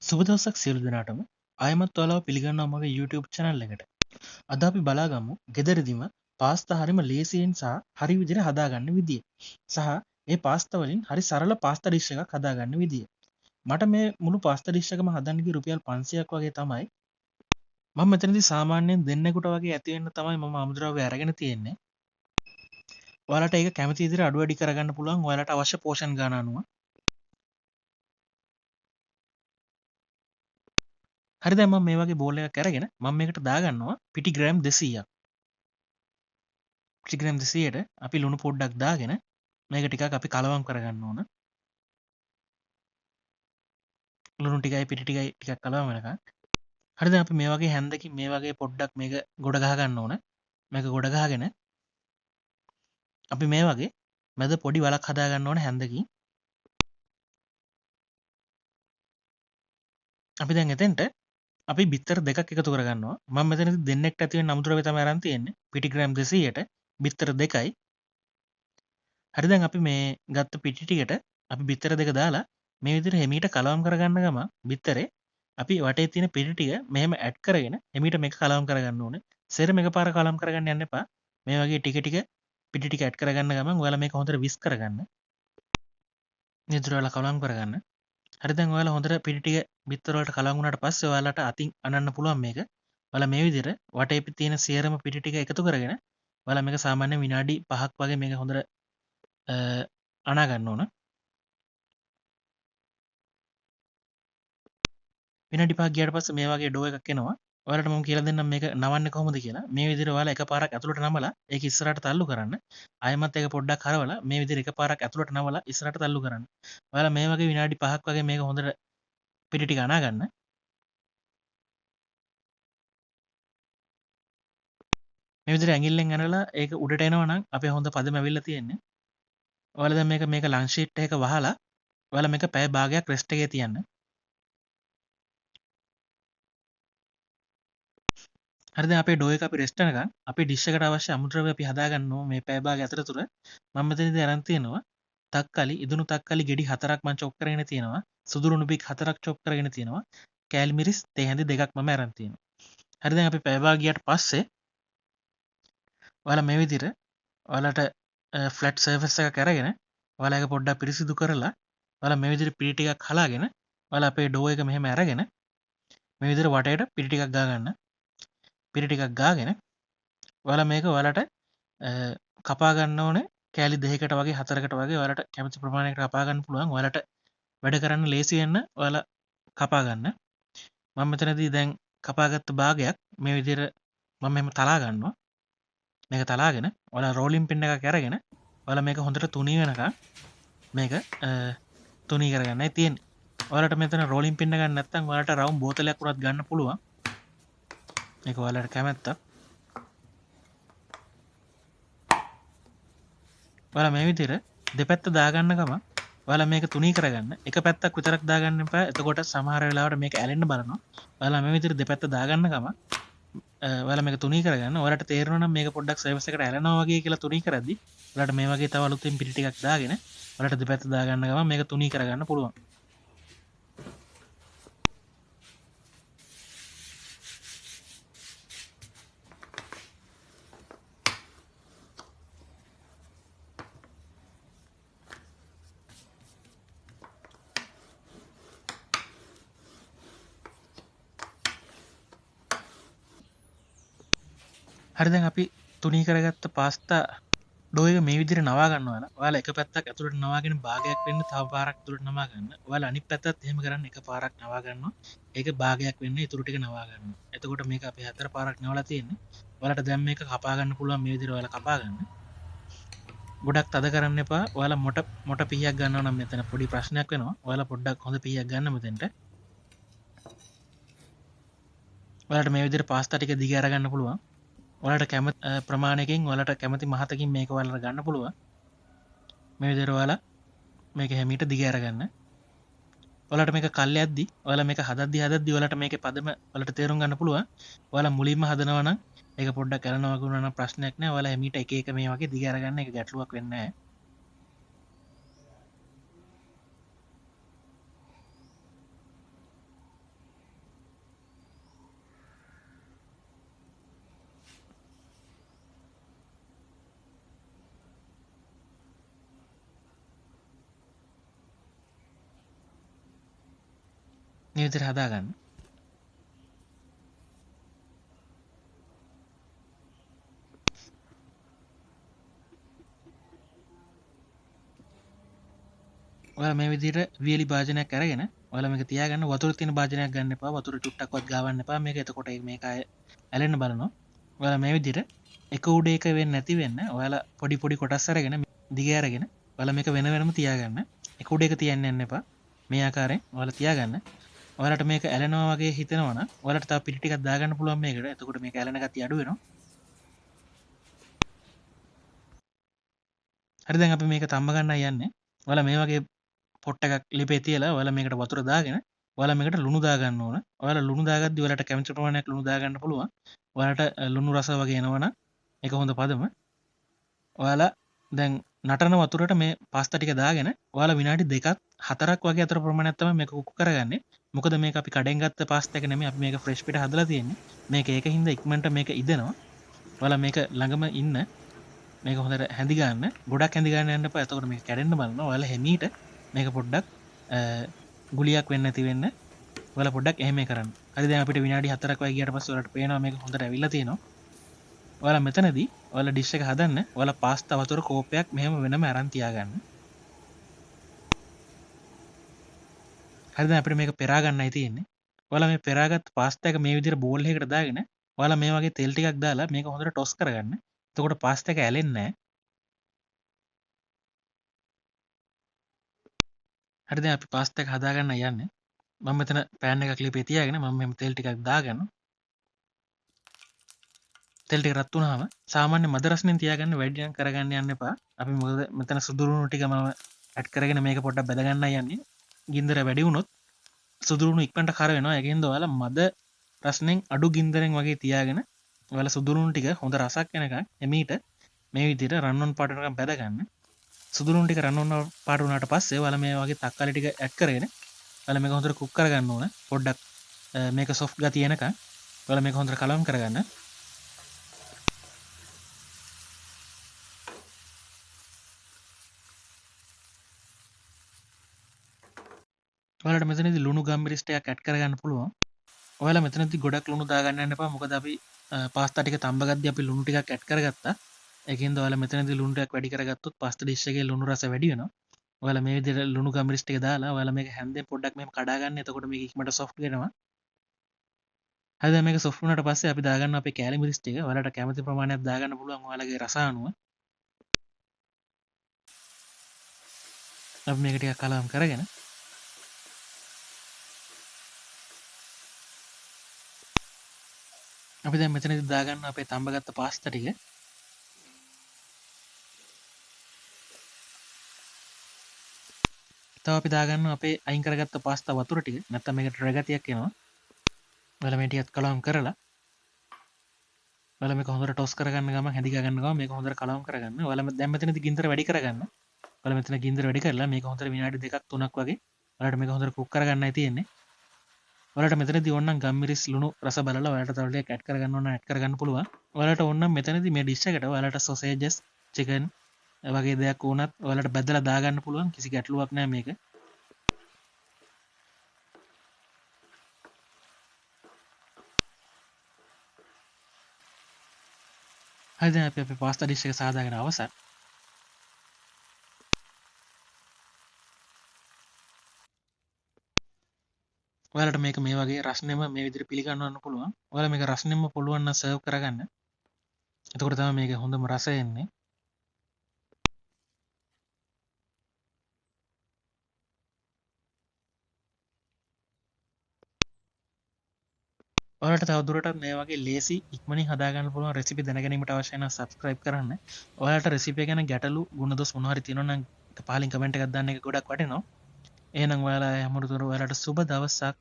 සුබ දවසක් සියලු දෙනාටම ආයමත් ඔයාලව පිළිගන්නවා මගේ YouTube channel එකට. අද අපි බලාගමු ගෙදරදීම පාස්තා හරිම ලේසියෙන් සහ හරි විදිහට හදාගන්න විදිය. සහ ඒ පාස්තා වලින් හරි සරල පාස්තා ඩිෂ් එකක් හදාගන්න විදිය. මට මේ මුළු පාස්තා ඩිෂ් එකම හදන්න ගිය රුපියල් 500ක් වගේ තමයි. මම මෙතනදී සාමාන්‍යයෙන් දෙන්නෙකුට වගේ ඇති වෙන්න තමයි මම අමුද්‍රව්‍ය අරගෙන තියෙන්නේ. ඔයාලට ඒක කැමති විදිහට අඩු වැඩි කරගන්න පුළුවන් ඔයාලට අවශ්‍ය පෝෂන් ගාන අනුව. හරි දැන් මම මේ වගේ බෝල් එකක් අරගෙන මම මේකට දාගන්නවා පිටි ග්‍රෑම් 200ක්. පිටිග්‍රෑම් 200ට අපි ලුණු පොඩ්ඩක් දාගෙන මේක ටිකක් අපි කලවම් කරගන්න ඕන. ලුණු ටිකයි පිටි ටිකයි ටිකක් කලවම් වෙනකන්. හරිද අපි මේ වගේ හැන්දකින් මේ වගේ පොඩ්ඩක් මේක ගොඩ ගහ ගන්න ඕන. මේක ගොඩ ගහගෙන අපි මේ වගේ මැද පොඩි වලක් හදා ගන්න ඕන හැන්දකින්. අපි දැන් එතෙන්ට අපි බිත්තර දෙකක් එකතු කරගන්නවා. මම මෙතනදී දෙන්නෙක්ට ඇති වෙන අමුද්‍රව්‍ය තමයි අරන් තියෙන්නේ. පිටි ග්‍රෑම් 200ට බිත්තර දෙකයි. හරි දැන් අපි මේ ගත්ත පිටි ටිකට අපි බිත්තර දෙක දාලා මේ විදිහට හෙමීට කලවම් කරගන්න ගම බිත්තරේ අපි වටේ තියෙන පිටි ටික මෙහෙම ඇඩ් කරගෙන හෙමීට මේක කලවම් කරගන්න ඕනේ. සෙරම එකපාර කලවම් කරගන්න යන්න එපා. මේ වගේ ටික ටික පිටි ටික ඇඩ් කරගන්න ගමන් ඔයාලා මේක හොඳට විස් කරගන්න. නිතර ඔයාලා කලවම් කරගන්න. හරි දැන් ඔයාලා හොඳට පිටි ටික බිත්තර වලට කලවම් වුණාට පස්සේ ඔයාලට අතින් අනන්න පුළුවන් මේක. ඔයාලා මේ විදිහට වටේ තියෙන සියරම පිටි ටික එකතු කරගෙන ඔයාලා මේක සාමාන්‍ය විනාඩි 5ක් වගේ මේක හොඳට අනා ගන්න ඕන. විනාඩි 5ක් ගියාට පස්සේ මේ වගේ ඩෝ එකක් එනවා. ඔයාලට මම කියලා දෙන්නම් මේක නවන්නේ කොහොමද කියලා. මේ විදිහට ඔයාලා එකපාරක් ඇතුළට නමලා ඒක ඉස්සරහට තල්ලු කරන්න. ආයෙමත් ඒක පොඩ්ඩක් හරවලා මේ විදිහට එකපාරක් ඇතුළට නමලා ඉස්සරහට තල්ලු කරන්න. ඔයාලා මේ වගේ විනාඩි 5ක් වගේ මේක හොඳට පිටි ටික අනා ගන්න. මේ විදිහට ඇඟිල්ලෙන් අනලා ඒක උඩට එනවා නම් අපේ හොඳ පදම ඇවිල්ලා තියෙන්නේ. ඔයාලා දැන් මේක ලංච් ෂීට් එකක වහලා ඔයාලා මේක පැය භාගයක් රෙස්ට් එකේ තියන්න. හරිද අපේ ඩෝ එක අපි රෙස්ට් වෙනකන් අපි ඩිෂ් එකට අවශ්‍ය අමුද්‍රව්‍ය අපි හදාගන්න ඕනේ මේ පැය භාගය අතරතුර. මම මෙතනදී අරන් තියෙනවා තක්කලි ඉදුණු තක්කලි ගෙඩි 4ක් මම චොප් කරගෙන තියෙනවා. සුදු ලුණු බික් 4ක් චොප් කරගෙන තියෙනවා. කෑලි මිරිස් තේ හැඳි 2ක් මම අරන් තියෙනවා. හරි දැන් අපි පැය භාගයට පස්සේ ඔයාලා මේ විදිහට ඔයාලට ෆ්ලැට් සර්ෆස් එකක් අරගෙන ඔයාලා ඒක පොඩ්ඩක් පිරිසිදු කරලා ඔයාලා මේ විදිහට පිටි ටිකක් හලාගෙන ඔයාලා අපේ ඩෝ එක මෙහෙම අරගෙන මේ විදිහට වටේට පිටි ටිකක් ගා ගන්න. පිටි ටිකක් ගාගෙන ඔයාලා මේක ඔයාලට කපා ගන්න ඕනේ කෑලි 2කට වගේ 4කට වගේ ඔයාලට කැමති ප්‍රමාණයකට කපා ගන්න පුළුවන්. ඔයාලට වැඩ කරන්න ලේසි වෙන්න ඔයාලා කපා ගන්න. මම මෙතනදී දැන් කපාගත්ත භාගයක් මේ විදිහට මම මෙහෙම තලා ගන්නවා. මේක තලාගෙන ඔයාලා රෝලින් පින් එකක් අරගෙන ඔයාලා මේක හොඳට තුනී වෙනකන් මේක තුනී කරගන්නයි තියෙන්නේ. ඔයාලට මෙතන රෝලින් පින්න ගන්න නැත්නම් ඔයාලට රවුම් බෝතලයක් උනත් ගන්න පුළුවන්. මේක ඔයාලට කැමැත්තක්. ඔයාලා මේ විදිහට දෙපැත්ත දාගන්න ගමන් ඔයාලා මේක තුනී කරගන්න. එක පැත්තක් විතරක් දාගන්න එපා. එතකොට සමහර වෙලාවට මේක ඇලෙන්න බලනවා. ඔයාලා මේ විදිහට දෙපැත්ත දාගන්න ගමන් ඔයාලා මේක තුනී කරගන්න. ඔයාලට තේරෙනවා නම් මේක පොඩ්ඩක් සර්විස් එකට ඇලෙනවා වගේ කියලා තුනී කරද්දි ඔයාලට මේ වගේ තව අලුතෙන් පිටි ටිකක් දාගෙන ඔයාලට දෙපැත්ත දාගන්න ගමන් මේක තුනී කරගන්න පුළුවන්. හරි දැන් අපි තුනී කරගත්ත පාස්තා ඩෝ එක මේ විදිහට නවා ගන්නවා. ඔයාලා එක පැත්තක් ඇතුළට නවාගෙන භාගයක් වෙන්න තව පාරක් ඇතුළට නවා ගන්න. ඔයාලා අනිත් පැත්තත් එහෙම කරන්න එක පාරක් නවා ගන්නවා. ඒක භාගයක් වෙන්න ඉතුරු ටික නවා ගන්නවා. එතකොට මේක අපි හතර පාරක් නවලා තියෙන්නේ. ඔයාලට දැන් මේක කපා ගන්න පුළුවන් මේ විදිහට ඔයාලා කපා ගන්න. ගොඩක් තද කරන්න එපා. ඔයාලා මොට පීයක් ගන්නවා නම් මෙතන පොඩි ප්‍රශ්නයක් වෙනවා. ඔයාලා පොඩ්ඩක් හොඳ පීයක් ගන්න මෙතෙන්ට. ඔයාලට මේ විදිහට පාස්තා ටික දිග අරගන්න පුළුවන්. ඔයාලට කැමති ප්‍රමාණයකින් ඔයාලට කැමති මහතකින් මේක ඔයාලට ගන්න පුළුවන්. මේ විදිහට ඔයාලා මේක හැමීට දිග අරගන්න. ඔයාලට මේක කල්ලි යද්දි ඔයාලා මේක හදද්දි ඔයාලට මේකේ පදම ඔයාලට තේරුම් ගන්න පුළුවන්. ඔයාලා මුලින්ම හදනවා නම් ඒක පොඩ්ඩක් කරනවා වගේ නම් ප්‍රශ්නයක් නෑ. ඔයාලා හැමීට එක එක මේ වගේ දිග අරගන්න. ඒක ගැටලුවක් වෙන්නේ නෑ. මේ විදිහට හදාගන්න. ඔයාලා මේ විදිහට වියලි භාජනයක් අරගෙන ඔයාලා මේක තියාගන්න. වතුර තියෙන භාජනයක් ගන්න එපා. වතුර චුට්ටක්වත් ගාවන්න එපා. මේක එතකොට මේක ඇලෙන්න බලනවා. ඔයාලා මේ විදිහට එක උඩ එක වෙන්නේ නැති වෙන්න ඔයාලා පොඩි පොඩි කොටස් අරගෙන දිග අරගෙන ඔයාලා මේක වෙන වෙනම තියාගන්න. එක උඩ එක තියන්න යන්න එපා. මේ ආකාරයෙන් ඔයාලා තියාගන්න. ඔයාලට මේක ඇලෙනවා වගේ හිතෙනවා නම් ඔයාලට තව පිටි ටිකක් දාගන්න පුළුවන් මේකට. එතකොට මේක ඇලෙන ගතිය අඩු වෙනවා. හරි දැන් අපි මේක තම්බ ගන්නයි යන්නේ. ඔයාලා මේ වගේ පොට් එකක් ලිපේ තියලා ඔයාලා මේකට වතුර දාගෙන ඔයාලා මේකට ලුණු දාගන්න ඕන. ඔයාලා ලුණු දාගද්දි ඔයාලට කැමති ප්‍රමාණයක් ලුණු දාගන්න පුළුවන්. ඔයාලට ලුණු රස වගේ එනවනම් ඒක හොඳ පදම. ඔයාලා දැන් නටන වතුරට මේ පාස්තා ටික දාගෙන ඔයාලා විනාඩි 2ක් 4ක් වගේ අතර ප්‍රමාණයක් තමයි මේක කුක් කරගන්නේ. මොකද මේක අපි කඩෙන් ගත්ත පාස්තා එක නෙමෙයි අපි මේක ෆ්‍රෙෂ් පිට හදලා තියෙන්නේ. මේක ඒකින්ද ඉක්මනට මේක ඉදෙනවා. ඔයාලා මේක ළඟම ඉන්න මේක හොඳට හැඳි ගන්න. ගොඩක් හැඳි ගන්න යන්න එපා. එතකොට මේක කැඩෙන්න බලනවා. ඔයාලා හැමීට මේක පොඩ්ඩක් ගුලියක් වෙන්න ඇති වෙන්න ඔයාලා පොඩ්ඩක් එහෙම කරන්න. හරි දැන් අපිට විනාඩි 4ක් වගේ ගියාට පස්සේ ඔයාලට පේනවා මේක හොඳට ඇවිල්ලා තියෙනවා. ඔයාලා මෙතනදී ඔයාලා ඩිෂ් එක හදන්න ඔයාලා පාස්තා වතුර කෝප්පයක් මෙහෙම වෙනම අරන් තියාගන්න. හරි දැන් අපිට මේක පෙරා ගන්නයි තියෙන්නේ. ඔයාලා මේ පෙරාගත් පාස්තා එක මේ විදිහට බෝල් එකකට දාගෙන ඔයාලා මේ වගේ තෙල් ටිකක් දාලා මේක හොඳට ටොස් කරගන්න. එතකොට පාස්තා එක ඇලෙන්නේ නැහැ. හරි දැන් අපි පාස්තා එක හදාගන්න යන්නේ. මම මෙතන පෑන් එකක් ලිපේ තියාගෙන මම මෙහෙම තෙල් ටිකක් දාගන්න. තෙල් ටික රත් වුණාම සාමාන්‍ය මද රසෙන් තියාගන්න වැඩි නම් කරගන්න යන්න එපා. අපි මොකද මෙතන සුදුරුණු ටික මම ඇඩ් කරගෙන මේක පොඩ්ඩක් බෙද ගන්නයි යන්නේ. ගින්දර වැඩි වුණොත් සුදුරුණු ඉක්මනට කර වෙනවා. ඒකෙන්ද ඔයාලා මද රසෙන් අඩු ගින්දරෙන් වගේ තියාගෙන ඔයාලා සුදුරුණු ටික හොඳ රසක් එනකන් එමීට මේ විදිහට රන් ඔන් පාට එකක් බෙද ගන්න. සුදුරුණු ටික රන් ඔන් පාට වුණාට පස්සේ ඔයාලා මේ වගේ තක්කාලි ටික ඇඩ් කරගෙන ඔයාලා මේක හොඳට කුක් කරගන්න ඕන. පොඩ්ඩක් මේක සොෆ්ට් ගතිය එනකන් ඔයාලා මේක හොඳට කලවම් කරගන්න. ඔයාලට මෙතනදී ලුණු ගම්මිරිස් ටිකක් ඇඩ් කරගන්න පුළුවන්. ඔයාලා මෙතනදී ගොඩක් ලුණු දාගන්න යන්න එපා. මොකද අපි පාස්තා ටික තඹ ගද්දී අපි ලුණු ටිකක් ඇඩ් කරගත්තා. ඒකින්ද ඔයාලා මෙතනදී ලුණු ටිකක් වැඩි කරගත්තොත් පාස්තා ඩිෂ් එකේ ලුණු රස වැඩි වෙනවා. ඔයාලා මේ විදිහට ලුණු ගම්මිරිස් ටික දාලා ඔයාලා මේක හැන්දෙන් පොඩ්ඩක් මෙහෙම කඩා ගන්න. එතකොට මේක ඉක්මනට සොෆ්ට් වෙනවා. හරි දැන් මේක සොෆ්ට් වුණාට පස්සේ අපි දාගන්න අපේ කෑලි මිරිස් ටික. ඔයාලට කැමති ප්‍රමාණයක් දාගන්න පුළුවන් ඔයාලගේ රස අනුව. අපි මේක ටිකක් කලවම් කරගෙන අපි දැන් මෙතනදී දාගන්න අපේ තඹගත්ත පාස්තා ටික. තව අපි දාගන්න අපේ අයින් කරගත්ත පාස්තා වතුර ටික. නැත්නම් මේකට රැ ගතියක් එනවා. ඔයාලා මේ ටිකත් කලවම් කරලා ඔයාලා මේක හොඳට ටොස් කරගන්න ගමන් හැදි ගන්න ගමන් මේක හොඳට කලවම් කරගන්න. ඔයාලා දැන් මෙතනදී ගින්දර වැඩි කරගන්න. ඔයාලා මෙතන ගින්දර වැඩි කරලා මේක හොඳට විනාඩි 2ක් 3ක් වගේ ඔයාලට මේක හොඳට කුක් කරගන්නයි තියෙන්නේ. ඔයාලට මෙතනදී ඕනනම් ගම්මිරිස් ලුණු රස බලලා ඔයාලට තව ටිකක් ඇඩ් කරගන්න ඕන ඇඩ් කරගන්න පුළුවන්. ඔයාලට ඕනනම් මෙතනදී මේ ඩිෂ් එකට ඔයාලට සොසේජස්, චිකන් වගේ දෙයක් වුණත් ඔයාලට බෙදලා දාගන්න පුළුවන්. කිසි ගැටලුවක් නැහැ මේක. හරි දැන් අපි අපේ පාස්තා ඩිෂ් එක සාදාගෙන අවසන්. ඔයාලට මේක මේ වගේ රස්නෙම මේ විදිහට පිළිගන්නවන්න පුළුවන්. ඔයාලා මේක රස්නෙම පුළුවන් නම් සර්ව් කරගන්න. එතකොට තමයි මේක හොඳම රසය එන්නේ. ඔයාලට තවදුරටත් මේ වගේ ලේසි ඉක්මනින් හදාගන්න පුළුවන් රෙසිපි දැනගැනීමට අවශ්‍ය නම් subscribe කරන්න. ඔයාලට රෙසිපි ගැන ගැටලු ගුණදොස් මොනවා හරි තියෙනවා නම් පහලින් කමෙන්ට් එකක් දාන්න එක ගොඩක් වටිනවා. එහෙනම් ඔයාලා හැමෝටම ඔයාලට සුබ දවසක්